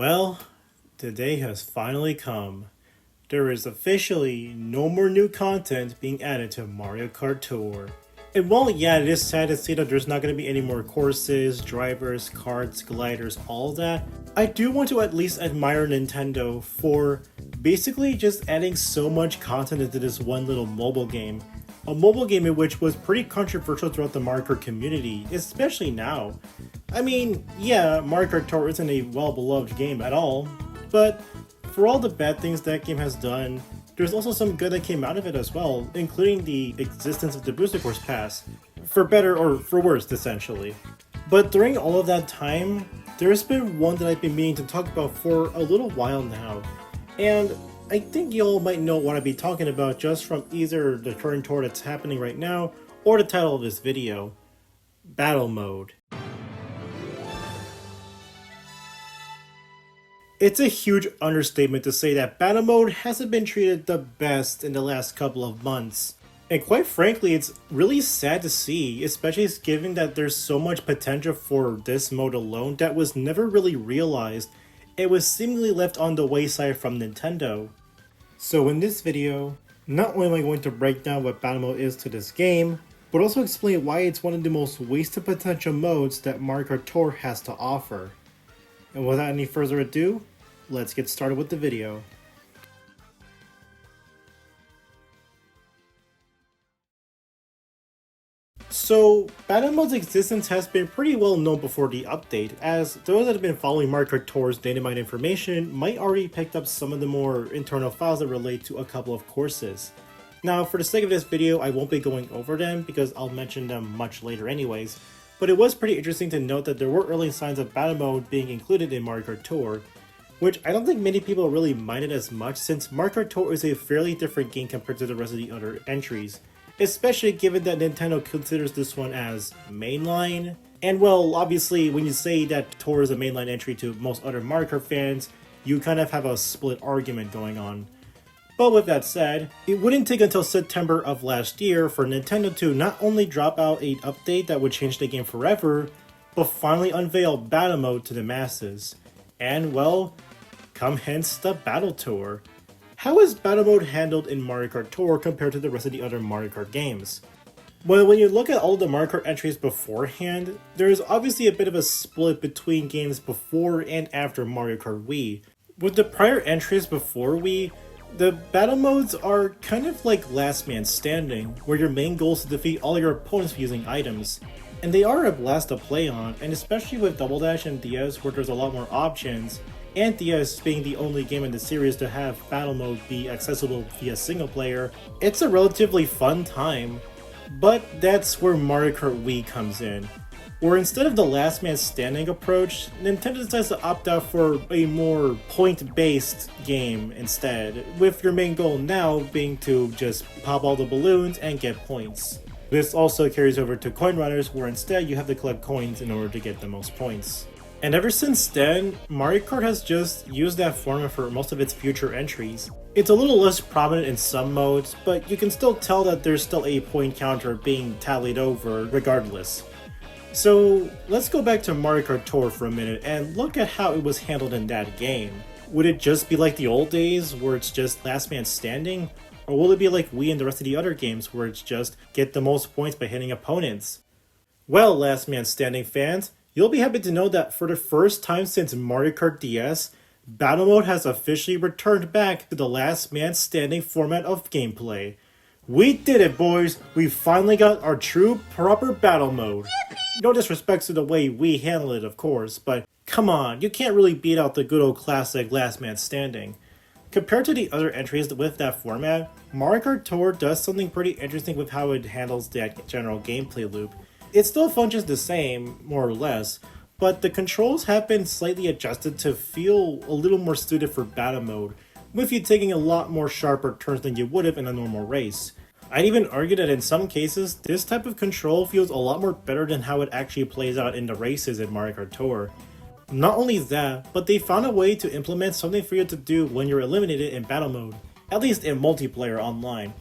Well, the day has finally come. There is officially no more new content being added to Mario Kart Tour. And while yeah, it is sad to see that there's not going to be any more courses, drivers, karts, gliders, all that, I do want to at least admire Nintendo for basically just adding so much content into this one little mobile game. A mobile game in which was pretty controversial throughout the Mario Kart community, especially now. I mean, yeah, Mario Kart Tour isn't a well-beloved game at all, but for all the bad things that game has done, there's also some good that came out of it as well, including the existence of the Booster Course Pass, for better or for worse, essentially. But during all of that time, there's been one that I've been meaning to talk about for a little while now, and I think y'all might know what I'd be talking about just from either the current tour that's happening right now, or the title of this video. Battle Mode. It's a huge understatement to say that Battle Mode hasn't been treated the best in the last couple of months. And quite frankly, it's really sad to see, especially given that there's so much potential for this mode alone that was never really realized. It was seemingly left on the wayside from Nintendo. So in this video, not only am I going to break down what Battle Mode is to this game, but also explain why it's one of the most wasted potential modes that Mario Kart Tour has to offer. And without any further ado, let's get started with the video. So, Battle Mode's existence has been pretty well known before the update, as those that have been following Mario Kart Tour's dynamite information might already picked up some of the more internal files that relate to a couple of courses. Now, for the sake of this video, I won't be going over them because I'll mention them much later anyways, but it was pretty interesting to note that there were early signs of Battle Mode being included in Mario Kart Tour, which I don't think many people really minded as much since Mario Kart Tour is a fairly different game compared to the rest of the other entries, especially given that Nintendo considers this one as mainline. And well, obviously when you say that Tour is a mainline entry to most other Mario Kart fans, you kind of have a split argument going on. But with that said, it wouldn't take until September of last year for Nintendo to not only drop out an update that would change the game forever, but finally unveil Battle Mode to the masses. And well, come hence the Battle Tour. How is Battle Mode handled in Mario Kart Tour compared to the rest of the other Mario Kart games? Well, when you look at all the Mario Kart entries beforehand, there is obviously a bit of a split between games before and after Mario Kart Wii. With the prior entries before Wii, the battle modes are kind of like Last Man Standing, where your main goal is to defeat all your opponents using items. And they are a blast to play on, and especially with Double Dash and DS where there's a lot more options, and DS being the only game in the series to have Battle Mode be accessible via single player, it's a relatively fun time. But that's where Mario Kart Wii comes in, where instead of the Last Man Standing approach, Nintendo decides to opt out for a more point-based game instead, with your main goal now being to just pop all the balloons and get points. This also carries over to coin runners, where instead you have to collect coins in order to get the most points. And ever since then, Mario Kart has just used that format for most of its future entries. It's a little less prominent in some modes, but you can still tell that there's still a point counter being tallied over regardless. So let's go back to Mario Kart Tour for a minute and look at how it was handled in that game. Would it just be like the old days where it's just Last Man Standing? Or will it be like Wii and the rest of the other games where it's just get the most points by hitting opponents? Well, Last Man Standing fans, you'll be happy to know that for the first time since Mario Kart DS, Battle Mode has officially returned back to the Last Man Standing format of gameplay. We did it, boys! We finally got our true, proper Battle Mode. No disrespect to the way we handle it, of course, but come on, you can't really beat out the good old classic Last Man Standing. Compared to the other entries with that format, Mario Kart Tour does something pretty interesting with how it handles that general gameplay loop. It still functions the same, more or less, but the controls have been slightly adjusted to feel a little more suited for Battle Mode, with you taking a lot more sharper turns than you would have in a normal race. I'd even argue that in some cases, this type of control feels a lot more better than how it actually plays out in the races in Mario Kart Tour. Not only that, but they found a way to implement something for you to do when you're eliminated in Battle Mode, at least in multiplayer online.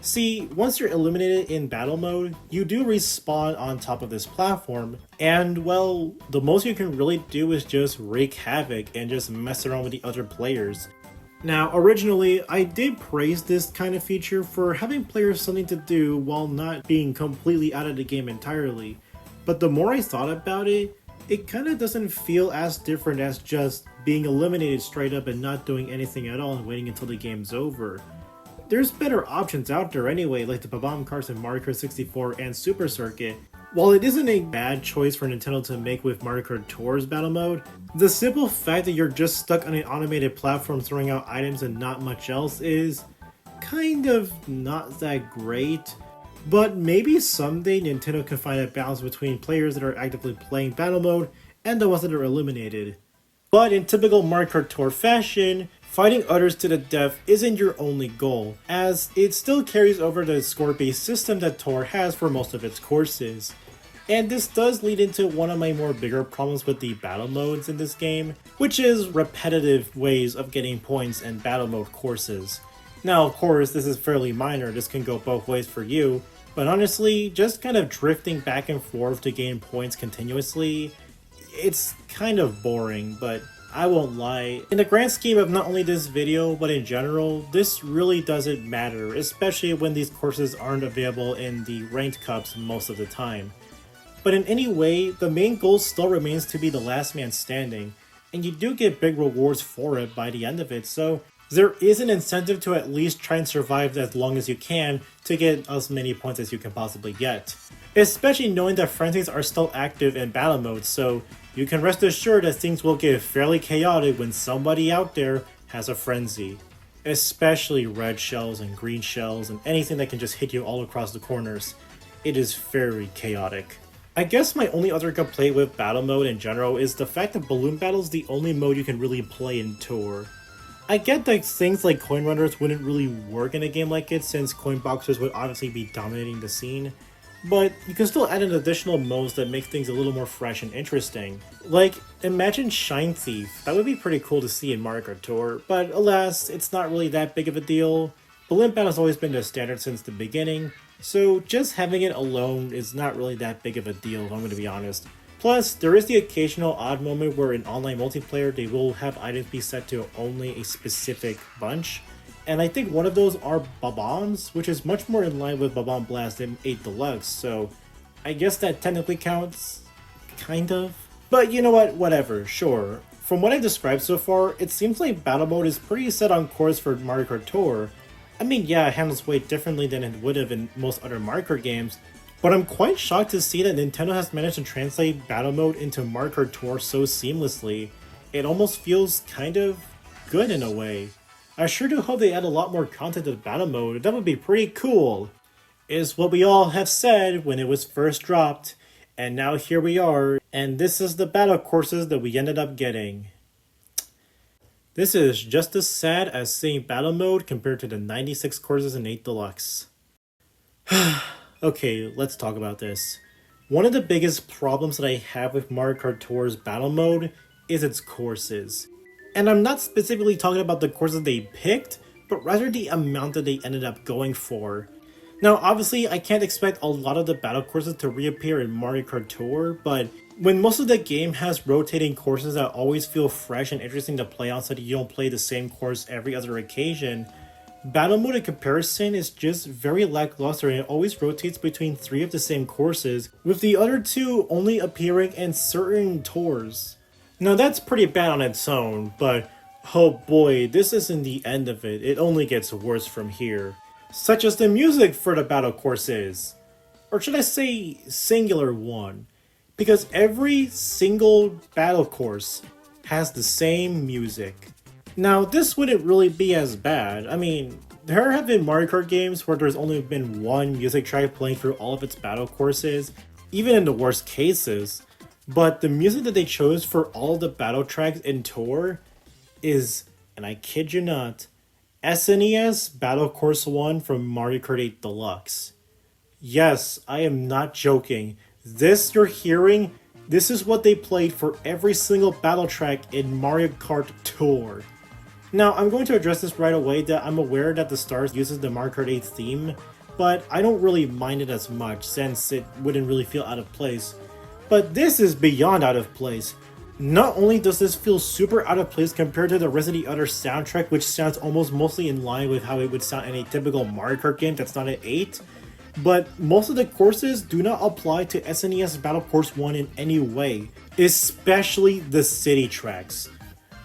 See, once you're eliminated in battle mode, you do respawn on top of this platform, and well, the most you can really do is just wreak havoc and just mess around with the other players. Now, originally, I did praise this kind of feature for having players something to do while not being completely out of the game entirely, but the more I thought about it, it kind of doesn't feel as different as just being eliminated straight up and not doing anything at all and waiting until the game's over. There's better options out there anyway, like the Bob-omb Karts in Mario Kart 64 and Super Circuit. While it isn't a bad choice for Nintendo to make with Mario Kart Tour's battle mode, the simple fact that you're just stuck on an automated platform throwing out items and not much else is kind of not that great. But maybe someday Nintendo can find a balance between players that are actively playing battle mode and the ones that are eliminated. But in typical Mario Kart Tour fashion, fighting others to the death isn't your only goal, as it still carries over the score-based system that Tour has for most of its courses. And this does lead into one of my more bigger problems with the battle modes in this game, which is repetitive ways of getting points in battle mode courses. Now, of course, this is fairly minor, this can go both ways for you, but honestly, just kind of drifting back and forth to gain points continuously, it's kind of boring, but I won't lie. In the grand scheme of not only this video, but in general, this really doesn't matter, especially when these courses aren't available in the ranked cups most of the time. But in any way, the main goal still remains to be the last man standing, and you do get big rewards for it by the end of it, so there is an incentive to at least try and survive as long as you can to get as many points as you can possibly get. Especially knowing that frenzies are still active in battle mode, so you can rest assured that things will get fairly chaotic when somebody out there has a frenzy. Especially red shells and green shells and anything that can just hit you all across the corners. It is very chaotic. I guess my only other complaint with battle mode in general is the fact that balloon battle is the only mode you can really play in Tour. I get that things like coin runners wouldn't really work in a game like it since coin boxers would obviously be dominating the scene, but you can still add in additional modes that make things a little more fresh and interesting. Like, imagine Shine Thief, that would be pretty cool to see in Mario Kart Tour, but alas, it's not really that big of a deal. Balloon battle has always been the standard since the beginning, so just having it alone is not really that big of a deal, if I'm going to be honest. Plus, there is the occasional odd moment where in online multiplayer they will have items be set to only a specific bunch, and I think one of those are Bob-ombs, which is much more in line with Bob-omb Blast than 8 Deluxe, so I guess that technically counts, kind of. But you know what, whatever, sure. From what I've described so far, it seems like battle mode is pretty set on course for Mario Kart Tour. I mean, yeah, it handles way differently than it would have in most other Mario Kart games, but I'm quite shocked to see that Nintendo has managed to translate battle mode into Mario Kart Tour so seamlessly. It almost feels kind of good in a way. I sure do hope they add a lot more content to battle mode, that would be pretty cool. Is what we all have said when it was first dropped, and now here we are, and this is the battle courses that we ended up getting. This is just as sad as seeing battle mode compared to the 96 courses in 8 Deluxe. Okay, let's talk about this. One of the biggest problems that I have with Mario Kart Tour's battle mode is its courses. And I'm not specifically talking about the courses they picked, but rather the amount that they ended up going for. Now, obviously, I can't expect a lot of the battle courses to reappear in Mario Kart Tour, but when most of the game has rotating courses that always feel fresh and interesting to play on so that you don't play the same course every other occasion, battle mode in comparison is just very lackluster and it always rotates between 3 of the same courses, with the other 2 only appearing in certain tours. Now that's pretty bad on its own, but oh boy, this isn't the end of it, it only gets worse from here. Such as the music for the battle courses. Or should I say singular one? Because every single battle course has the same music. Now, this wouldn't really be as bad. I mean, there have been Mario Kart games where there's only been one music track playing through all of its battle courses, even in the worst cases. But the music that they chose for all of the battle tracks in Tour is, and I kid you not, SNES Battle Course 1 from Mario Kart 8 Deluxe. Yes, I am not joking. This you're hearing, this is what they played for every single battle track in Mario Kart Tour. Now, I'm going to address this right away that I'm aware that the Stars uses the Mario Kart 8 theme, but I don't really mind it as much since it wouldn't really feel out of place. But this is beyond out of place. Not only does this feel super out of place compared to the rest of the other soundtrack, which sounds almost mostly in line with how it would sound in a typical Mario Kart game that's not an 8, but most of the courses do not apply to SNES Battle Course 1 in any way, especially the city tracks.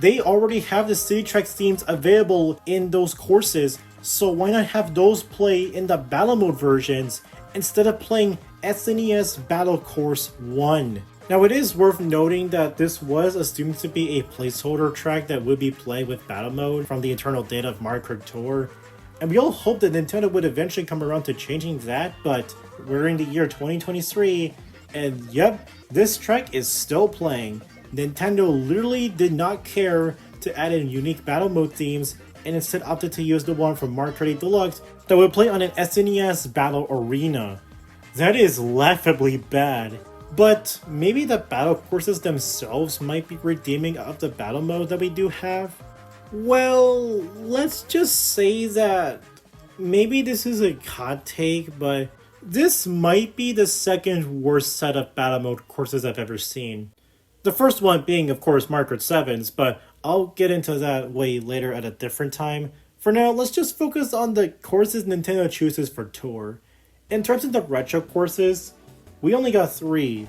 They already have the city tracks themes available in those courses, so why not have those play in the battle mode versions instead of playing SNES Battle Course 1? Now, it is worth noting that this was assumed to be a placeholder track that would be played with battle mode from the internal data of Mario Kart Tour, and we all hope that Nintendo would eventually come around to changing that, but we're in the year 2023, and yep, this track is still playing. Nintendo literally did not care to add in unique battle mode themes, and instead opted to use the one from Mario Kart 8 Deluxe that would play on an SNES Battle Arena. That is laughably bad. But maybe the battle courses themselves might be redeeming of the battle mode that we do have? Well, let's just say that maybe this is a hot take, but this might be the second worst set of battle mode courses I've ever seen. The first one being, of course, Mario Kart 7's, but I'll get into that way later at a different time. For now, let's just focus on the courses Nintendo chooses for Tour. In terms of the retro courses, we only got 3,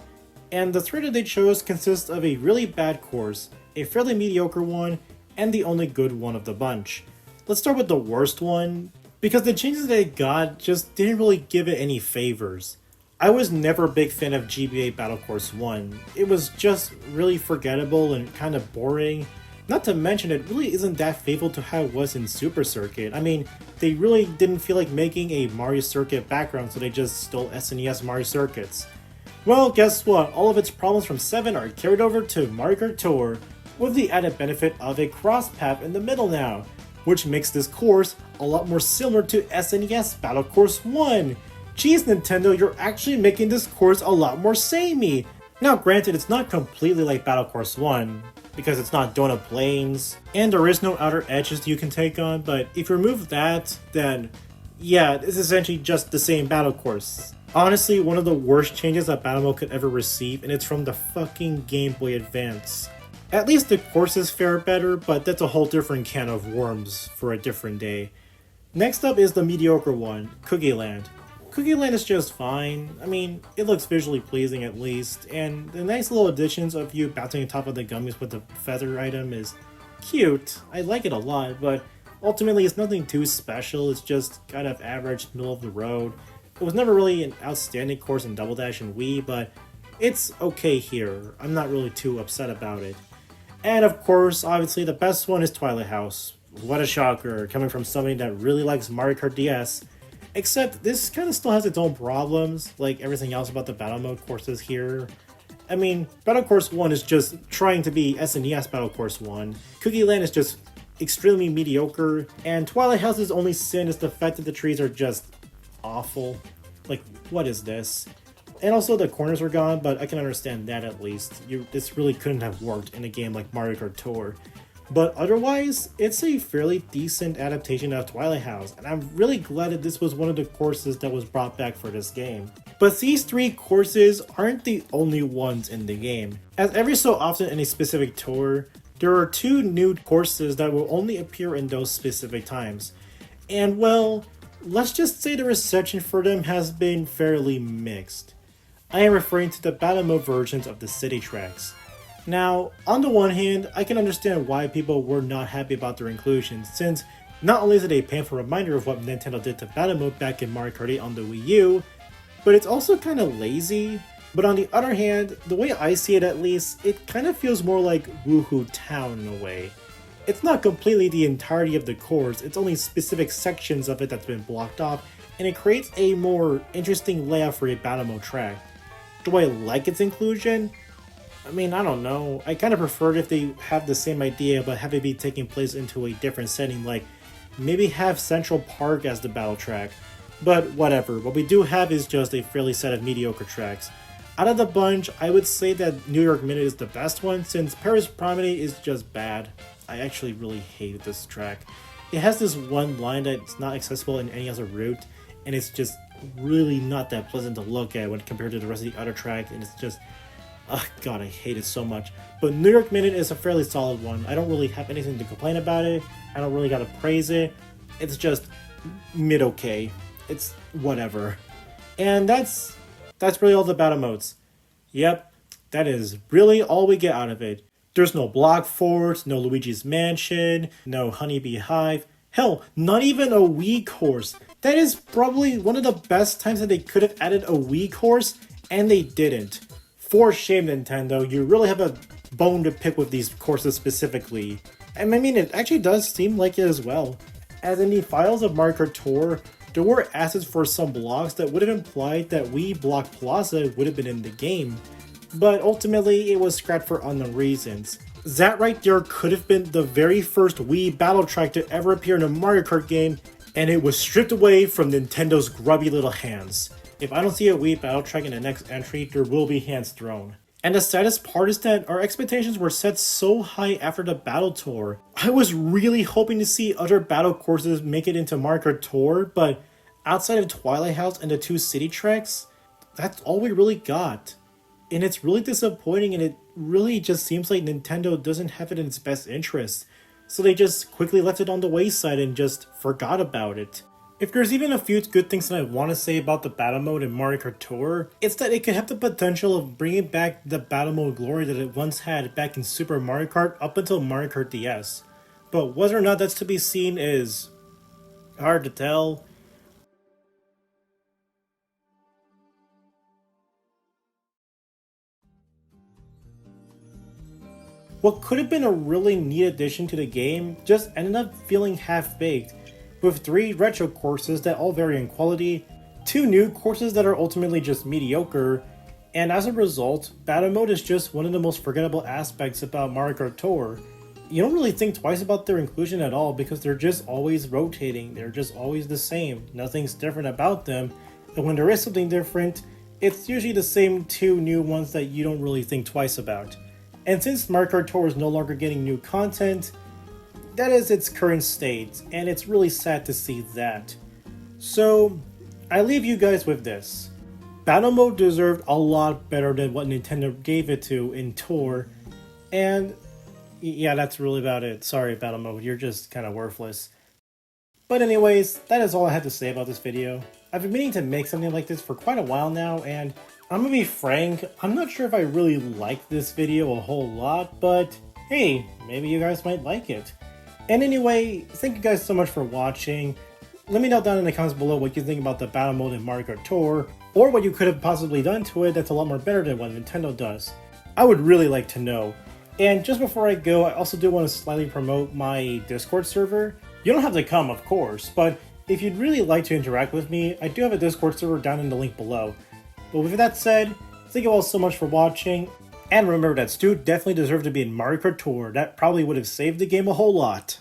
and the 3 that they chose consist of a really bad course, a fairly mediocre one, and the only good one of the bunch. Let's start with the worst one, because the changes they got just didn't really give it any favors. I was never a big fan of GBA Battle Course 1. It was just really forgettable and kind of boring. Not to mention, it really isn't that faithful to how it was in Super Circuit. I mean, they really didn't feel like making a Mario Circuit background, so they just stole SNES Mario Circuits. Well, guess what? All of its problems from 7 are carried over to Mario Kart Tour, with the added benefit of a cross path in the middle now, which makes this course a lot more similar to SNES Battle Course 1. Jeez, Nintendo, you're actually making this course a lot more samey. Now, granted, it's not completely like Battle Course 1, because it's not donut plains, and there is no outer edges you can take on, but if you remove that, then yeah, it's essentially just the same battle course. Honestly, one of the worst changes that battle mode could ever receive, and it's from the fucking Game Boy Advance. At least the courses fare better, but that's a whole different can of worms for a different day. Next up is the mediocre one, Cookie Land. Cookie Land is just fine. I mean, it looks visually pleasing at least, and the nice little additions of you bouncing on top of the gummies with the feather item is cute. I like it a lot, but ultimately it's nothing too special. It's just kind of average, middle of the road. It was never really an outstanding course in Double Dash and Wii, but it's okay here. I'm not really too upset about it. And of course, obviously the best one is Twilight House. What a shocker, coming from somebody that really likes Mario Kart DS. Except this kind of still has its own problems, like everything else about the battle mode courses here. I mean, Battle Course 1 is just trying to be SNES Battle Course 1. Cookie Land is just extremely mediocre, and Twilight House's only sin is the fact that the trees are just awful. Like, what is this? And also the corners are gone, but I can understand that at least. This really couldn't have worked in a game like Mario Kart Tour. But otherwise, it's a fairly decent adaptation of Twilight House, and I'm really glad that this was one of the courses that was brought back for this game. But these 3 courses aren't the only ones in the game. As every so often in a specific tour, there are 2 new courses that will only appear in those specific times. And well, let's just say the reception for them has been fairly mixed. I am referring to the battle mode versions of the city tracks. Now, on the one hand, I can understand why people were not happy about their inclusion, since not only is it a painful reminder of what Nintendo did to battle mode back in Mario Kart 8 on the Wii U, but it's also kind of lazy. But on the other hand, the way I see it at least, it kind of feels more like Woohoo Town in a way. It's not completely the entirety of the course, it's only specific sections of it that's been blocked off, and it creates a more interesting layout for a battle mode track. Do I like its inclusion? I mean, I don't know. I kind of prefer it if they have the same idea but have it be taking place into a different setting, like maybe have Central Park as the battle track. But whatever, what we do have is just a fairly set of mediocre tracks. Out of the bunch, I would say that New York Minute is the best one, since Paris Promenade is just bad. I actually really hated this track. It has this one line that's not accessible in any other route, and it's just really not that pleasant to look at when compared to the rest of the other track, and it's just, oh god, I hate it so much. But New York Minute is a fairly solid one. I don't really have anything to complain about it. I don't really gotta praise it. It's just mid-okay. It's whatever. And that's really all the battle modes. Yep, that is really all we get out of it. There's no block fort, no Luigi's Mansion, no Honeybee Hive. Hell, not even a Wii course. That is probably one of the best times that they could have added a Wii course, and they didn't. For shame, Nintendo, you really have a bone to pick with these courses specifically. And I mean, it actually does seem like it as well. As in the files of Mario Kart Tour, there were assets for some blocks that would have implied that Wii Block Plaza would have been in the game. But ultimately, it was scrapped for unknown reasons. That right there could have been the very first Wii battle track to ever appear in a Mario Kart game, and it was stripped away from Nintendo's grubby little hands. If I don't see a Wii battle track in the next entry, there will be hands thrown. And the saddest part is that our expectations were set so high after the battle tour. I was really hoping to see other battle courses make it into Mario Kart Tour, but outside of Twilight House and the 2 city tracks, that's all we really got. And it's really disappointing, and it really just seems like Nintendo doesn't have it in its best interest. So they just quickly left it on the wayside and just forgot about it. If there's even a few good things that I want to say about the battle mode in Mario Kart Tour, it's that it could have the potential of bringing back the battle mode glory that it once had back in Super Mario Kart up until Mario Kart DS. But whether or not that's to be seen is hard to tell. What could have been a really neat addition to the game just ended up feeling half-baked, with 3 retro courses that all vary in quality, 2 new courses that are ultimately just mediocre, and as a result, battle mode is just one of the most forgettable aspects about Mario Kart Tour. You don't really think twice about their inclusion at all because they're just always rotating, they're just always the same, nothing's different about them, and when there is something different, it's usually the same 2 new ones that you don't really think twice about. And since Mario Kart Tour is no longer getting new content, that is its current state, and it's really sad to see that. So, I leave you guys with this. Battle Mode deserved a lot better than what Nintendo gave it to in Tour, and yeah, that's really about it. Sorry, Battle Mode, you're just kind of worthless. But anyways, that is all I had to say about this video. I've been meaning to make something like this for quite a while now, and I'm gonna be frank, I'm not sure if I really like this video a whole lot, but hey, maybe you guys might like it. And anyway, thank you guys so much for watching. Let me know down in the comments below what you think about the battle mode in Mario Kart Tour, or what you could have possibly done to it that's a lot more better than what Nintendo does. I would really like to know. And just before I go, I also do want to slightly promote my Discord server. You don't have to come, of course, but if you'd really like to interact with me, I do have a Discord server down in the link below. But with that said, thank you all so much for watching, and remember that Stu definitely deserved to be in Mario Kart Tour. That probably would have saved the game a whole lot.